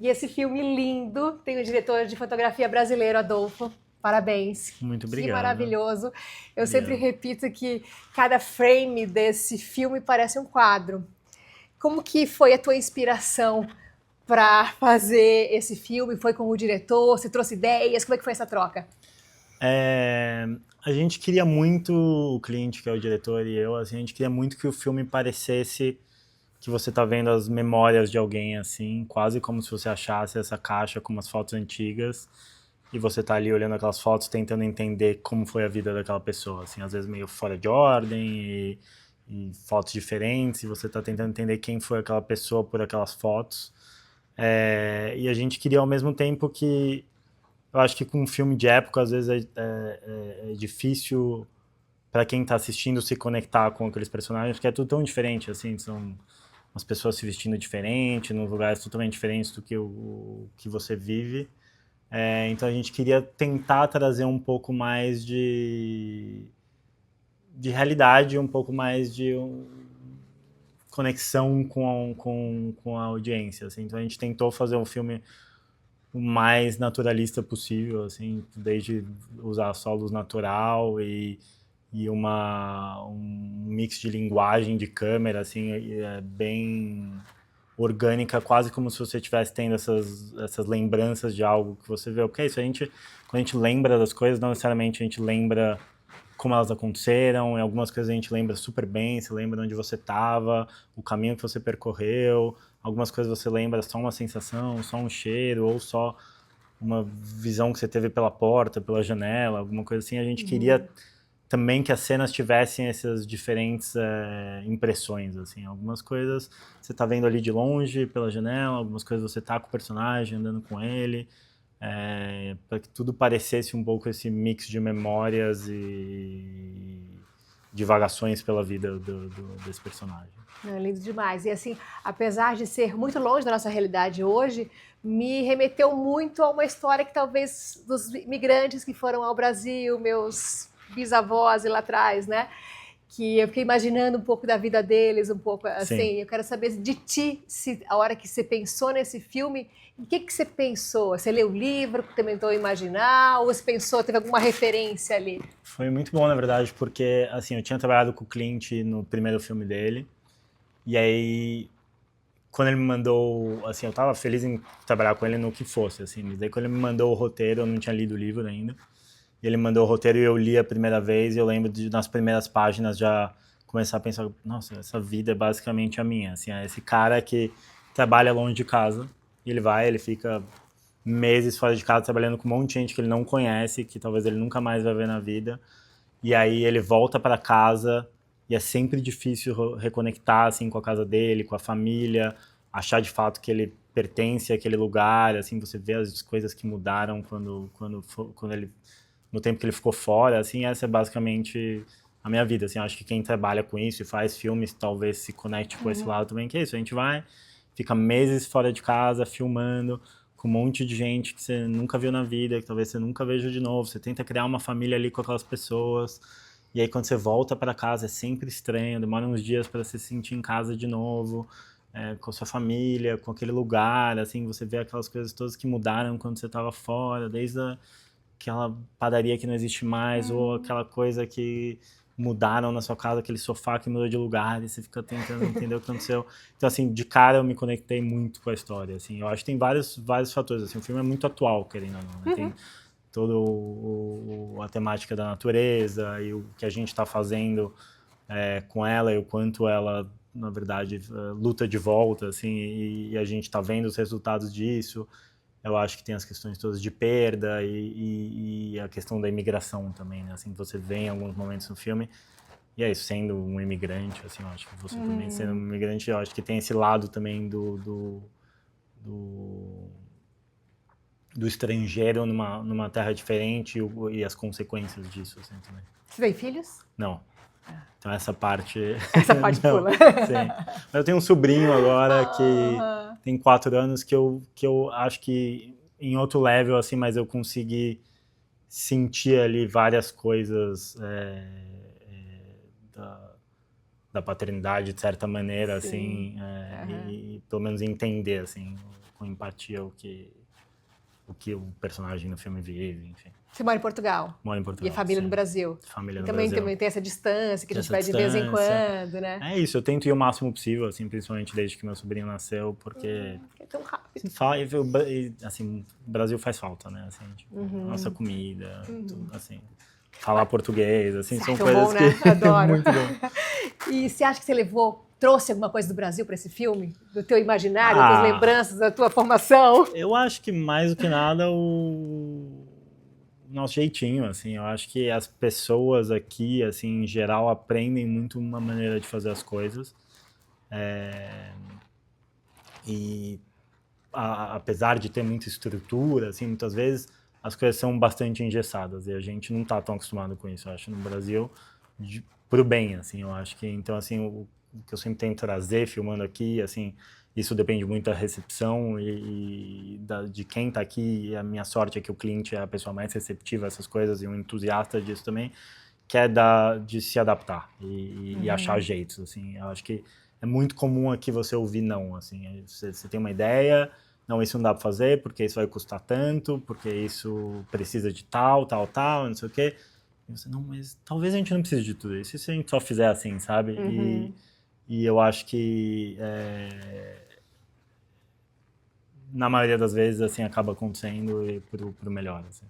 esse filme lindo tem o diretor de fotografia brasileiro, Adolfo. Parabéns. Muito Que obrigado. maravilhoso. Eu sempre repito que cada frame desse filme parece um quadro. Como que foi a tua inspiração para fazer esse filme? Foi com o diretor? Você trouxe ideias? Como é que foi essa troca? A gente queria muito, o cliente, que é o diretor, e eu, assim, a gente queria muito que o filme parecesse que você tá vendo as memórias de alguém, assim, quase como se você achasse essa caixa com umas fotos antigas e você tá ali olhando aquelas fotos tentando entender como foi a vida daquela pessoa, assim, às vezes meio fora de ordem e fotos diferentes, e você tá tentando entender quem foi aquela pessoa por aquelas fotos. E a gente queria ao mesmo tempo que eu acho que com um filme de época às vezes é difícil para quem tá assistindo se conectar com aqueles personagens, porque é tudo tão diferente, assim, são as pessoas se vestindo diferente, nos lugares totalmente diferentes do que o que você vive. Então a gente queria tentar trazer um pouco mais de realidade, um pouco mais de conexão com a audiência. Assim. Então a gente tentou fazer um filme o mais naturalista possível, assim, desde usar só luz natural e um mix de linguagem de câmera, assim, bem orgânica, quase como se você estivesse tendo essas lembranças de algo que você vê. Ok, isso quando a gente lembra das coisas, não necessariamente a gente lembra como elas aconteceram, em algumas coisas a gente lembra super bem, você lembra onde você estava, o caminho que você percorreu, algumas coisas você lembra só uma sensação, só um cheiro, ou só uma visão que você teve pela porta, pela janela, alguma coisa assim. A gente queria também que as cenas tivessem essas diferentes impressões, assim. Algumas coisas você tá vendo ali de longe, pela janela, algumas coisas você tá com o personagem, andando com ele, para que tudo parecesse um pouco esse mix de memórias e divagações pela vida desse personagem. É lindo demais. E assim, apesar de ser muito longe da nossa realidade hoje, me remeteu muito a uma história que talvez dos imigrantes que foram ao Brasil, meus bisavós e lá atrás, né? Que eu fiquei imaginando um pouco da vida deles, um pouco assim. Sim. Eu quero saber de ti, se a hora que você pensou nesse filme, o que você pensou? Você leu o livro, tentou imaginar, ou você pensou, teve alguma referência ali? Foi muito bom, na verdade, porque assim, eu tinha trabalhado com o Clint no primeiro filme dele, e aí quando ele me mandou, assim, eu tava feliz em trabalhar com ele no que fosse, assim, mas daí quando ele me mandou o roteiro, eu não tinha lido o livro ainda, e ele mandou o roteiro e eu li a primeira vez, e eu lembro de, nas primeiras páginas, já começar a pensar, nossa, essa vida é basicamente a minha, assim, é esse cara que trabalha longe de casa, e ele fica meses fora de casa trabalhando com um monte de gente que ele não conhece, que talvez ele nunca mais vai ver na vida, e aí ele volta para casa e é sempre difícil reconectar assim com a casa dele, com a família, achar de fato que ele pertence àquele lugar, assim, você vê as coisas que mudaram quando ele no tempo que ele ficou fora, assim, essa é basicamente a minha vida, assim, eu acho que quem trabalha com isso e faz filmes talvez se conecte com esse lado também, que é isso, a gente vai, fica meses fora de casa, filmando, com um monte de gente que você nunca viu na vida, que talvez você nunca veja de novo, você tenta criar uma família ali com aquelas pessoas, e aí quando você volta para casa é sempre estranho, demora uns dias para você se sentir em casa de novo, com a sua família, com aquele lugar, assim, você vê aquelas coisas todas que mudaram quando você estava fora, desde aquela padaria que não existe mais, ou aquela coisa que mudaram na sua casa, aquele sofá que mudou de lugar, e você fica tentando entender o que aconteceu. Então, assim, de cara eu me conectei muito com a história, assim. Eu acho que tem vários fatores, assim. O filme é muito atual, querendo ou não, né? Tem toda a temática da natureza e o que a gente está fazendo com ela e o quanto ela, na verdade, luta de volta, assim, e a gente está vendo os resultados disso. Eu acho que tem as questões todas de perda e a questão da imigração também, né? Assim, você vê em alguns momentos no filme. E é isso, sendo um imigrante, assim, eu acho que você também sendo um imigrante, eu acho que tem esse lado também do, do estrangeiro numa terra diferente e as consequências disso, assim, também. Você tem filhos? Não. Então essa parte... Essa parte não, pula. sim. Mas eu tenho um sobrinho agora que tem 4 anos que eu acho que em outro level, assim, mas eu consegui sentir ali várias coisas da paternidade, de certa maneira, Sim. assim, e pelo menos entender, assim, com empatia o que o personagem no filme vive, enfim. Você mora em Portugal? Mora em Portugal. E a família sim. no Brasil? Família E no também Brasil. tem essa distância que a gente Essa vai de vez em distância. quando, né? É isso, eu tento ir o máximo possível, assim, principalmente desde que meu sobrinho nasceu, porque É tão rápido. assim, o Brasil faz falta, né? Assim, tipo, nossa comida, tudo, assim, falar português, assim, são Certo, coisas bom, né? que Adoro. muito bom. E você acha que você trouxe alguma coisa do Brasil para esse filme? Do teu imaginário, das tuas lembranças, da tua formação? Eu acho que mais do que nada o nosso jeitinho, assim, eu acho que as pessoas aqui, assim, em geral, aprendem muito uma maneira de fazer as coisas. E apesar de ter muita estrutura, assim, muitas vezes as coisas são bastante engessadas e a gente não está tão acostumado com isso. Eu acho no Brasil pro bem, assim. Eu acho que então assim o que eu sempre tento trazer filmando aqui, assim, isso depende muito da recepção de quem está aqui. E a minha sorte é que o cliente é a pessoa mais receptiva a essas coisas e um entusiasta disso também, que é de se adaptar e achar jeitos, assim. Eu acho que é muito comum aqui você ouvir não, assim. Você tem uma ideia, não, isso não dá para fazer, porque isso vai custar tanto, porque isso precisa de tal, não sei o quê. E você, não, mas talvez a gente não precise de tudo isso, e se a gente só fizer assim, sabe? E eu acho que na maioria das vezes, assim, acaba acontecendo e pro melhor, assim.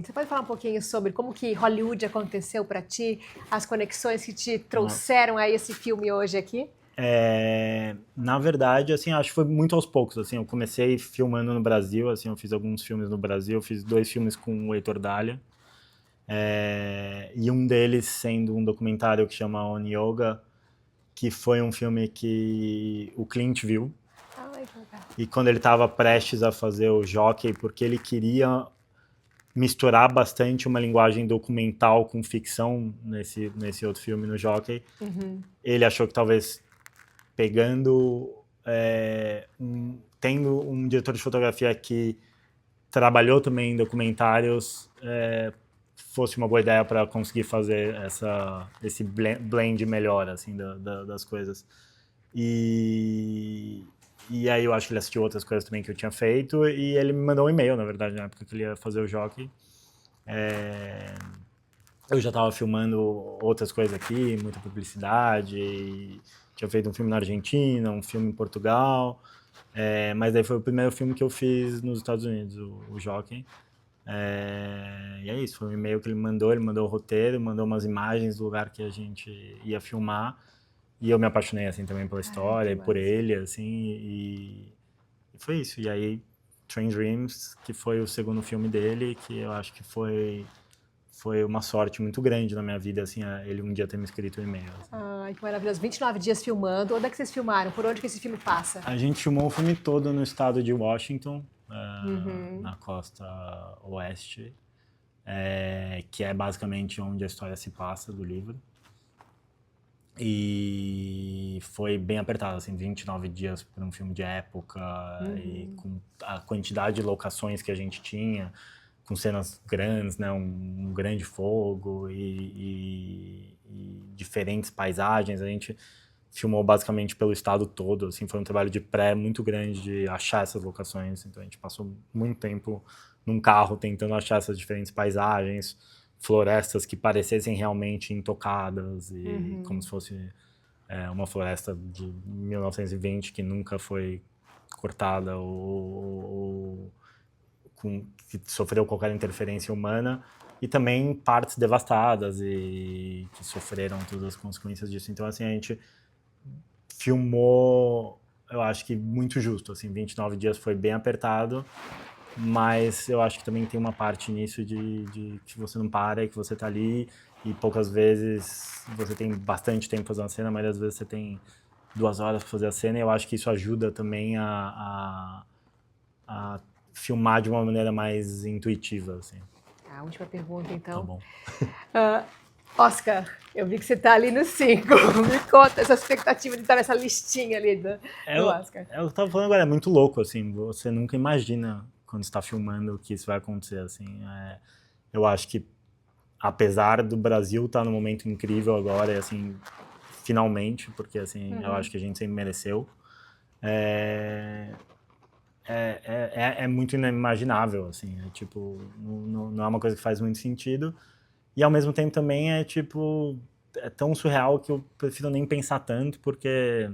Você pode falar um pouquinho sobre como que Hollywood aconteceu para ti, as conexões que te trouxeram a esse filme hoje aqui? Na verdade, assim, acho que foi muito aos poucos, assim, eu comecei filmando no Brasil, assim, eu fiz alguns filmes no Brasil, eu fiz 2 filmes com o Heitor Dália, e um deles sendo um documentário que chama On Yoga, que foi um filme que o Clint viu, Ai, que legal. e quando ele estava prestes a fazer o Jockey, porque ele queria misturar bastante uma linguagem documental com ficção nesse outro filme, no Jockey, ele achou que talvez pegando, tendo um diretor de fotografia que trabalhou também em documentários, fosse uma boa ideia para conseguir fazer esse blend melhor, assim, das coisas. E aí eu acho que ele assistiu outras coisas também que eu tinha feito e ele me mandou um e-mail, na verdade, na época que ele ia fazer o Jockey. Eu já estava filmando outras coisas aqui, muita publicidade, tinha feito um filme na Argentina, um filme em Portugal, mas daí foi o primeiro filme que eu fiz nos Estados Unidos, o Jockey. E é isso, foi um e-mail que ele mandou o roteiro, mandou umas imagens do lugar que a gente ia filmar, e eu me apaixonei, assim, também pela história e por ele, assim, e foi isso. E aí, Train Dreams, que foi o segundo filme dele, que eu acho que foi uma sorte muito grande na minha vida, assim, ele um dia ter me escrito um e-mail. Assim. Ai, que maravilhoso. 29 dias filmando. Onde é que vocês filmaram? Por onde que esse filme passa? A gente filmou o filme todo no estado de Washington, na costa oeste, que é basicamente onde a história se passa do livro. E foi bem apertado, assim, 29 dias para um filme de época, e com a quantidade de locações que a gente tinha, com cenas grandes, né, um grande fogo e diferentes paisagens. A gente filmou basicamente pelo estado todo, assim, foi um trabalho de pré muito grande de achar essas locações. Então a gente passou muito tempo num carro tentando achar essas diferentes paisagens, florestas que parecessem realmente intocadas e como se fosse uma floresta de 1920 que nunca foi cortada ou que sofreu qualquer interferência humana, e também partes devastadas e que sofreram todas as consequências disso. Então, assim, a gente filmou, eu acho que muito justo, assim, 29 dias foi bem apertado, mas eu acho que também tem uma parte nisso de que você não para e que você tá ali e poucas vezes você tem bastante tempo para fazer uma cena, mas às vezes você tem 2 horas para fazer a cena, e eu acho que isso ajuda também a filmar de uma maneira mais intuitiva, assim. A última pergunta, então. Tá bom. Oscar, eu vi que você está ali no 5. Me conta essa expectativa de estar nessa listinha ali do Oscar. Eu tava falando agora, é muito louco, assim, você nunca imagina quando está filmando que isso vai acontecer, assim. Eu acho que, apesar do Brasil estar num momento incrível agora, e assim, finalmente, porque assim, eu acho que a gente sempre mereceu, é muito inimaginável, assim, é tipo, não é uma coisa que faz muito sentido, e ao mesmo tempo também é tipo, é tão surreal que eu prefiro nem pensar tanto, porque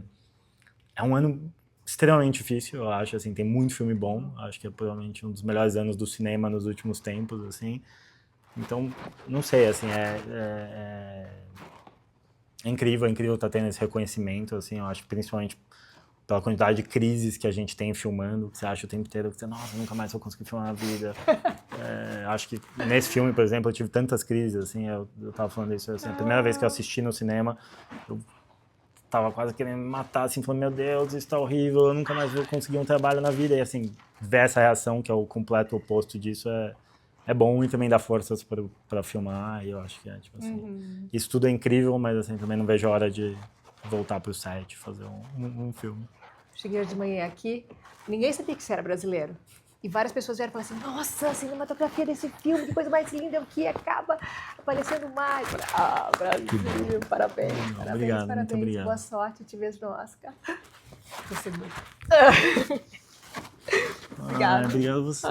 é um ano extremamente difícil, eu acho, assim, tem muito filme bom, acho que é provavelmente um dos melhores anos do cinema nos últimos tempos, assim, então, não sei, assim, é incrível estar tendo esse reconhecimento, assim, eu acho, principalmente pela quantidade de crises que a gente tem filmando, que você acha o tempo inteiro que você, nossa, nunca mais vou conseguir filmar na vida. Acho que nesse filme, por exemplo, eu tive tantas crises, assim, eu tava falando isso, assim, a primeira vez que eu assisti no cinema, eu tava quase querendo me matar, assim, falando, meu Deus, isso tá horrível, eu nunca mais vou conseguir um trabalho na vida. E, assim, ver essa reação, que é o completo oposto disso, é bom e também dá forças pra filmar, e eu acho que tipo assim, isso tudo é incrível, mas, assim, também não vejo a hora de voltar pro set, fazer um filme. Cheguei hoje de manhã aqui, ninguém sabia que você era brasileiro. E várias pessoas vieram falar assim, nossa, a cinematografia desse filme, que coisa mais linda, o que acaba aparecendo mais. Brasil, parabéns, parabéns, Obrigado, parabéns. muito obrigado. Boa sorte, te vejo no Oscar. Você muito. Obrigada. Obrigado a você.